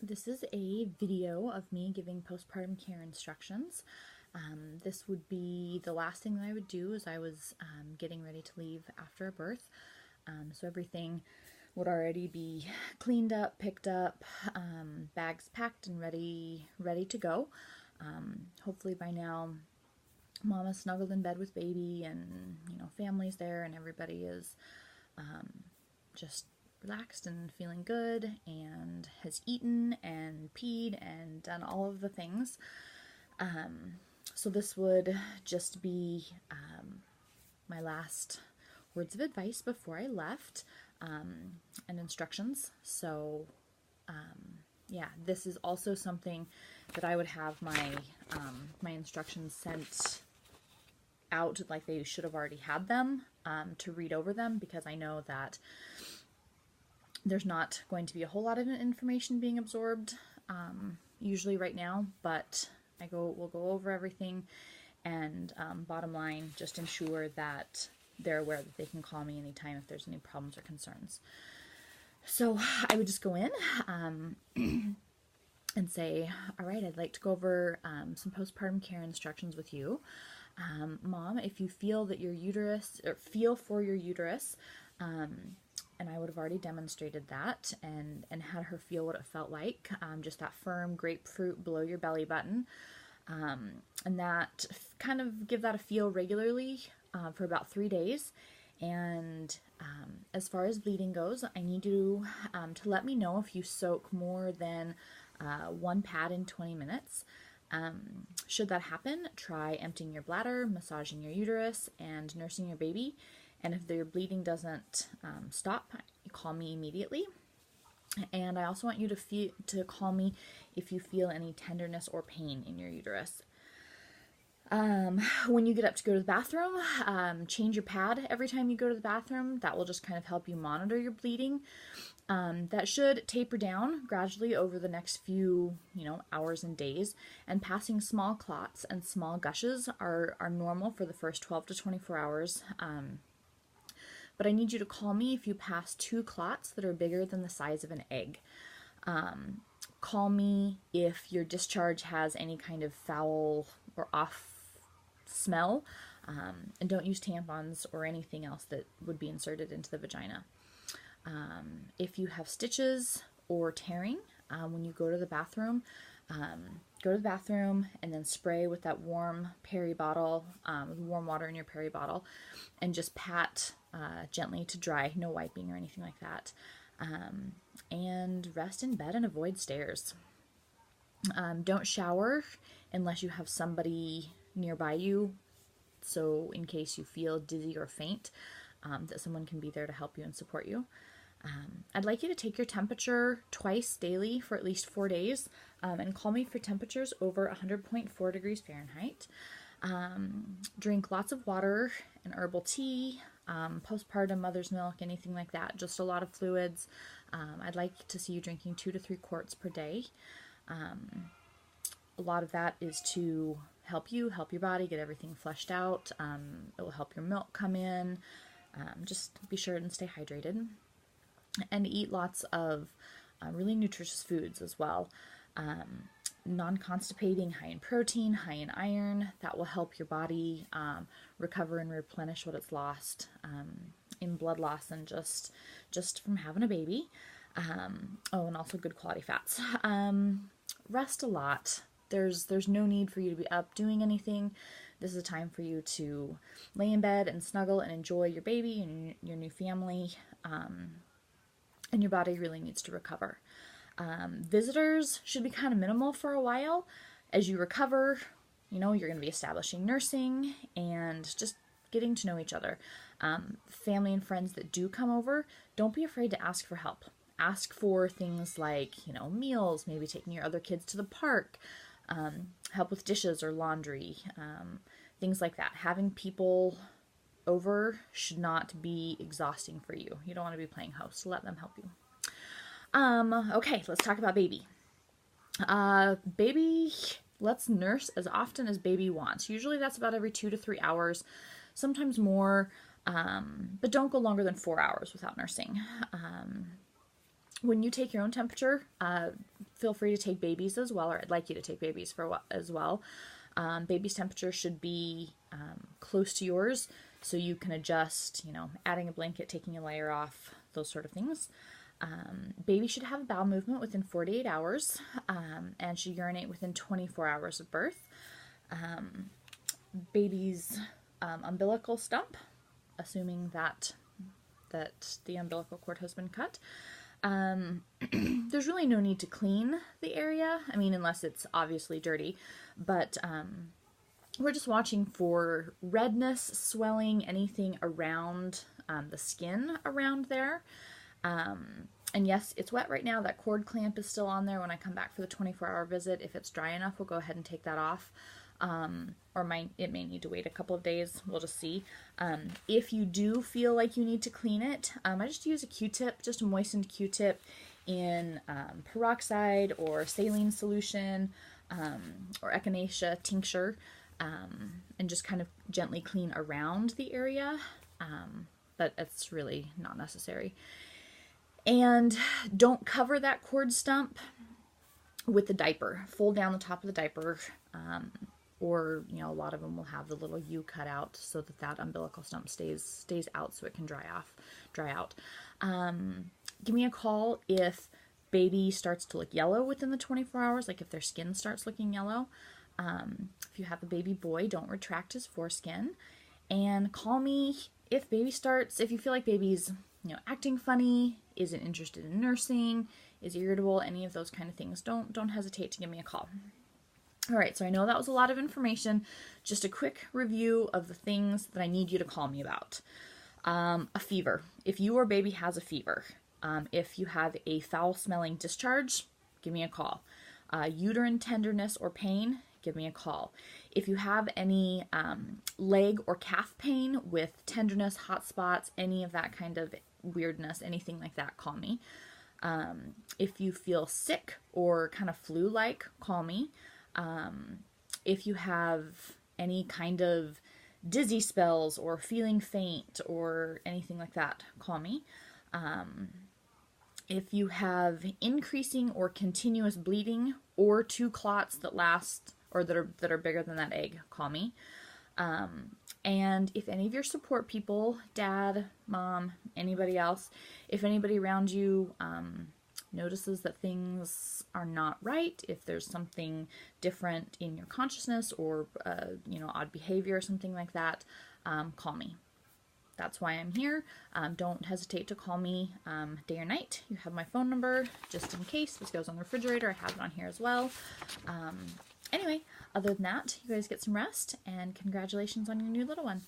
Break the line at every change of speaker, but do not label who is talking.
This is a video of me giving postpartum care instructions. This would be the last thing that I would do as I was getting ready to leave after a birth. So everything would already be cleaned up, picked up, bags packed and ready to go. Hopefully by now Mama's snuggled in bed with baby and family's there and everybody is just relaxed and feeling good and has eaten and peed and done all of the things. So this would just be my last words of advice before I left, and instructions. So yeah, this is also something that I would have my my instructions sent out, like they should have already had them, to read over them, because I know that there's not going to be a whole lot of information being absorbed usually right now, but we'll go over everything, and bottom line, just ensure that they're aware that they can call me anytime if there's any problems or concerns. So I would just go in and say, all right, I'd like to go over some postpartum care instructions with you. Mom, if you feel that your uterus, or feel for your uterus, and I would have already demonstrated that and had her feel what it felt like, just that firm grapefruit below your belly button, and that kind of give that a feel regularly for about 3 days. And as far as bleeding goes, I need you to let me know if you soak more than one pad in 20 minutes. Should that happen, try emptying your bladder, massaging your uterus, and nursing your baby. And if your bleeding doesn't stop, you call me immediately. And I also want you to call me if you feel any tenderness or pain in your uterus. When you get up to go to the bathroom, change your pad every time you go to the bathroom. That will just kind of help you monitor your bleeding. That should taper down gradually over the next few, hours and days. And passing small clots and small gushes are normal for the first 12 to 24 hours. But I need you to call me if you pass 2 clots that are bigger than the size of an egg. Call me if your discharge has any kind of foul or off smell, and don't use tampons or anything else that would be inserted into the vagina. If you have stitches or tearing when you go to the bathroom, and then spray with that warm peri bottle, warm water in your peri bottle, and just pat gently to dry, no wiping or anything like that. And rest in bed and avoid stairs. Don't shower unless you have somebody nearby you, so in case you feel dizzy or faint, that someone can be there to help you and support you. I'd like you to take your temperature twice daily for at least 4 days, and call me for temperatures over 100.4 degrees Fahrenheit. Drink lots of water and herbal tea, postpartum mother's milk, anything like that, just a lot of fluids. I'd like to see you drinking 2 to 3 quarts per day. A lot of that is to help your body get everything flushed out. It will help your milk come in. Just be sure and stay hydrated. And eat lots of really nutritious foods as well. Non-constipating, high in protein, high in iron. That will help your body recover and replenish what it's lost in blood loss and just from having a baby. Oh, and also good quality fats. Rest a lot. There's no need for you to be up doing anything. This is a time for you to lay in bed and snuggle and enjoy your baby and your new family. And your body really needs to recover. Visitors should be kind of minimal for a while. As you recover, you're going to be establishing nursing and just getting to know each other. Family and friends that do come over, don't be afraid to ask for help. Ask for things like, meals, maybe taking your other kids to the park, help with dishes or laundry, things like that. Having people over should not be exhausting for you. You don't want to be playing host, so let them help you. Okay, let's talk about baby. Baby, let's nurse as often as baby wants. Usually that's about every 2 to 3 hours, sometimes more, but don't go longer than 4 hours without nursing. when you take your own temperature, feel free to take babies as well, or I'd like you to take babies as well. Baby's temperature should be close to yours, so you can adjust, adding a blanket, taking a layer off, those sort of things. Baby should have a bowel movement within 48 hours and should urinate within 24 hours of birth. Baby's umbilical stump, assuming that the umbilical cord has been cut. There's really no need to clean the area, unless it's obviously dirty, but we're just watching for redness, swelling, anything around the skin around there. And yes, it's wet right now. That cord clamp is still on there. When I come back for the 24-hour visit, if it's dry enough, we'll go ahead and take that off. It may need to wait a couple of days. We'll just see. If you do feel like you need to clean it, I just use a Q-tip, just a moistened Q-tip in peroxide or saline solution or echinacea tincture, and just kind of gently clean around the area, but it's really not necessary. And don't cover that cord stump with the diaper. Fold down the top of the diaper, or a lot of them will have the little U cut out so that umbilical stump stays out so it can dry out. Give me a call if baby starts to look yellow within the 24 hours, like if their skin starts looking yellow. If you have a baby boy, don't retract his foreskin, and call me if you feel like baby's acting funny, isn't interested in nursing, is irritable, any of those kind of things. Don't hesitate to give me a call. All right, so I know that was a lot of information. Just a quick review of the things that I need you to call me about. A fever. If your baby has a fever, if you have a foul-smelling discharge, give me a call. Uterine tenderness or pain, give me a call. If you have any leg or calf pain with tenderness, hot spots, any of that kind of weirdness, anything like that, call me. If you feel sick or kind of flu-like, call me. If you have any kind of dizzy spells or feeling faint or anything like that, call me. If you have increasing or continuous bleeding or 2 clots that last or that are bigger than that egg, call me. And if any of your support people, dad, mom, anybody else, if anybody around you notices that things are not right, if there's something different in your consciousness or odd behavior or something like that, call me. That's why I'm here. Don't hesitate to call me day or night. You have my phone number just in case. This goes on the refrigerator. I have it on here as well. Anyway, other than that, you guys get some rest, and congratulations on your new little one.